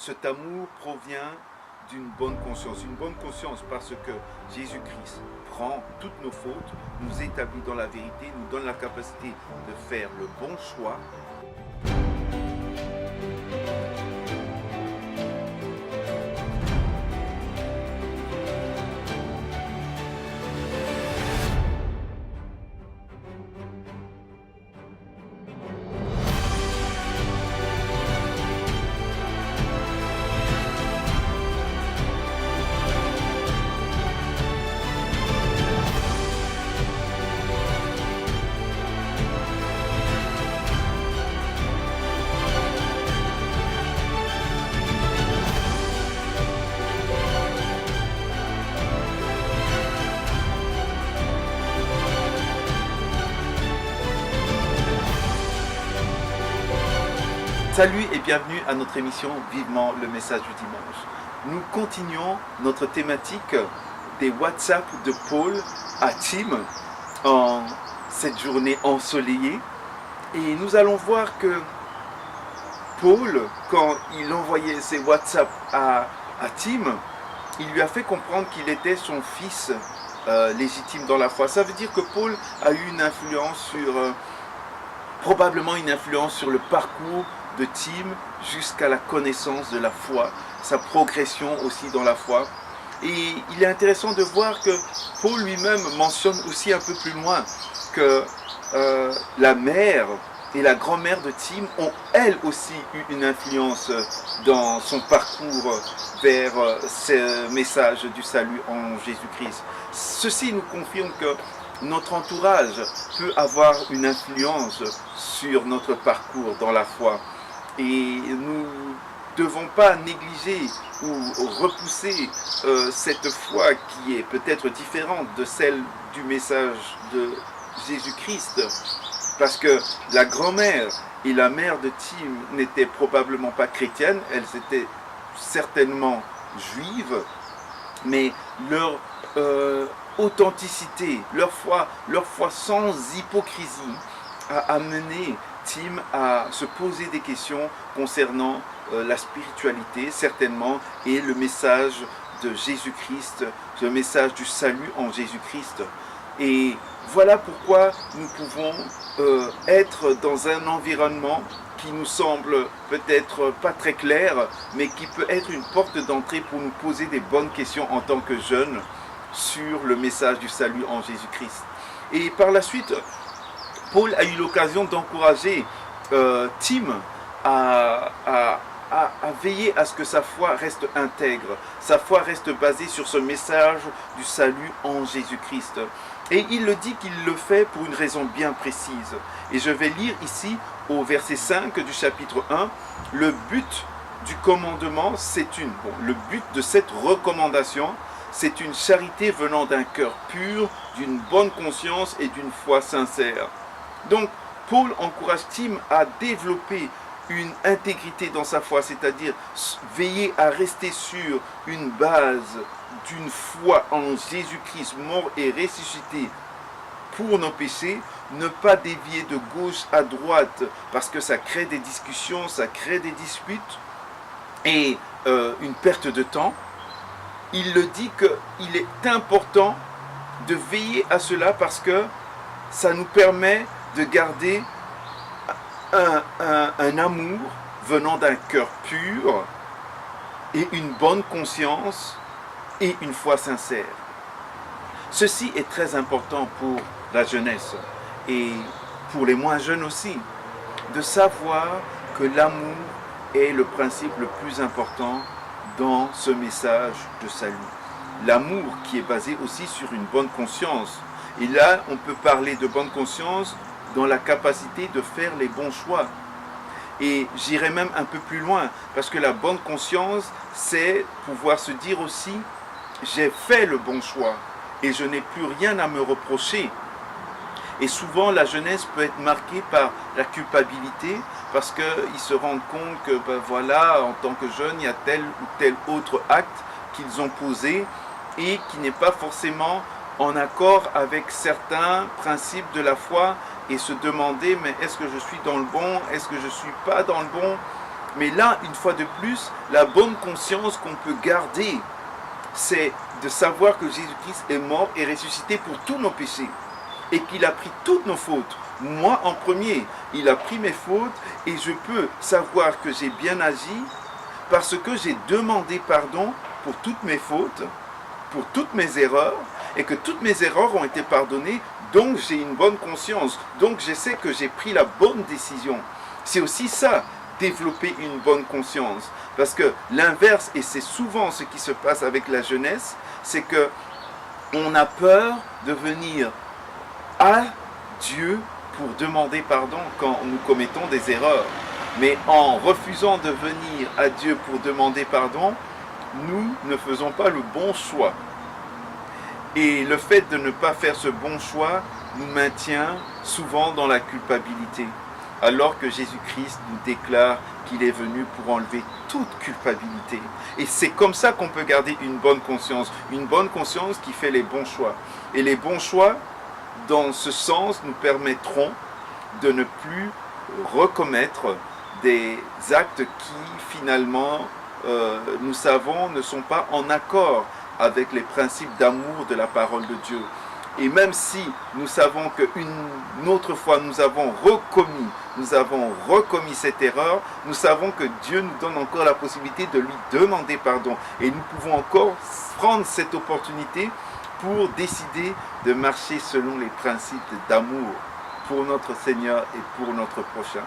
cet amour provient d'une bonne conscience. Une bonne conscience parce que Jésus-Christ prend toutes nos fautes, nous établit dans la vérité, nous donne la capacité de faire le bon choix. Salut et bienvenue à notre émission Vivement le message du dimanche. Nous continuons notre thématique des WhatsApp de Paul à Tim en cette journée ensoleillée. Et nous allons voir que Paul, quand il envoyait ses WhatsApp à Tim, il lui a fait comprendre qu'il était son fils légitime dans la foi. Ça veut dire que Paul a eu une influence probablement une influence sur le parcours de Tim jusqu'à la connaissance de la foi, sa progression aussi dans la foi. Et il est intéressant de voir que Paul lui-même mentionne aussi un peu plus loin que la mère et la grand-mère de Tim ont elles aussi eu une influence dans son parcours vers ce message du salut en Jésus-Christ. Ceci nous confirme que notre entourage peut avoir une influence sur notre parcours dans la foi. Et nous ne devons pas négliger ou repousser cette foi qui est peut-être différente de celle du message de Jésus-Christ. Parce que la grand-mère et la mère de Tim n'étaient probablement pas chrétiennes, elles étaient certainement juives, mais leur authenticité, leur foi sans hypocrisie a amené Tim à se poser des questions concernant la spiritualité certainement et le message de Jésus-Christ, le message du salut en Jésus-Christ. Et voilà pourquoi nous pouvons être dans un environnement qui nous semble peut-être pas très clair, mais qui peut être une porte d'entrée pour nous poser des bonnes questions en tant que jeunes sur le message du salut en Jésus-Christ. Et par la suite, Paul a eu l'occasion d'encourager Tim à veiller à ce que sa foi reste intègre, sa foi reste basée sur ce message du salut en Jésus-Christ. Et il le dit qu'il le fait pour une raison bien précise. Et je vais lire ici au verset 5 du chapitre 1, le but du commandement, le but de cette recommandation, c'est une charité venant d'un cœur pur, d'une bonne conscience et d'une foi sincère. Donc, Paul encourage Tim à développer une intégrité dans sa foi, c'est-à-dire veiller à rester sur une base d'une foi en Jésus-Christ, mort et ressuscité pour nos péchés, ne pas dévier de gauche à droite, parce que ça crée des discussions, ça crée des disputes et une perte de temps. Il le dit qu'il est important de veiller à cela parce que ça nous permet de garder un amour venant d'un cœur pur et une bonne conscience et une foi sincère. Ceci est très important pour la jeunesse et pour les moins jeunes aussi, de savoir que l'amour est le principe le plus important dans ce message de salut. L'amour qui est basé aussi sur une bonne conscience. Et là, on peut parler de bonne conscience dans la capacité de faire les bons choix. Et j'irai même un peu plus loin, parce que la bonne conscience, c'est pouvoir se dire aussi, j'ai fait le bon choix et je n'ai plus rien à me reprocher. Et souvent, la jeunesse peut être marquée par la culpabilité, parce qu'ils se rendent compte que, en tant que jeunes, il y a tel ou tel autre acte qu'ils ont posé et qui n'est pas forcément en accord avec certains principes de la foi et se demander, mais est-ce que je suis dans le bon, est-ce que je ne suis pas dans le bon? Mais là, une fois de plus, la bonne conscience qu'on peut garder, c'est de savoir que Jésus-Christ est mort et ressuscité pour tous nos péchés et qu'il a pris toutes nos fautes. Moi en premier, il a pris mes fautes et je peux savoir que j'ai bien agi parce que j'ai demandé pardon pour toutes mes fautes, pour toutes mes erreurs et que toutes mes erreurs ont été pardonnées, donc j'ai une bonne conscience, donc je sais que j'ai pris la bonne décision. C'est aussi ça, développer une bonne conscience. Parce que l'inverse, et c'est souvent ce qui se passe avec la jeunesse, c'est que on a peur de venir à Dieu pour demander pardon quand nous commettons des erreurs. Mais en refusant de venir à Dieu pour demander pardon, nous ne faisons pas le bon choix. Et le fait de ne pas faire ce bon choix nous maintient souvent dans la culpabilité. Alors que Jésus-Christ nous déclare qu'il est venu pour enlever toute culpabilité. Et c'est comme ça qu'on peut garder une bonne conscience qui fait les bons choix. Et les bons choix, dans ce sens, nous permettront de ne plus recommettre des actes qui, finalement, nous savons, ne sont pas en accord avec les principes d'amour de la parole de Dieu. Et même si nous savons qu'une autre fois nous avons recommis cette erreur, nous savons que Dieu nous donne encore la possibilité de lui demander pardon. Et nous pouvons encore prendre cette opportunité pour décider de marcher selon les principes d'amour pour notre Seigneur et pour notre prochain.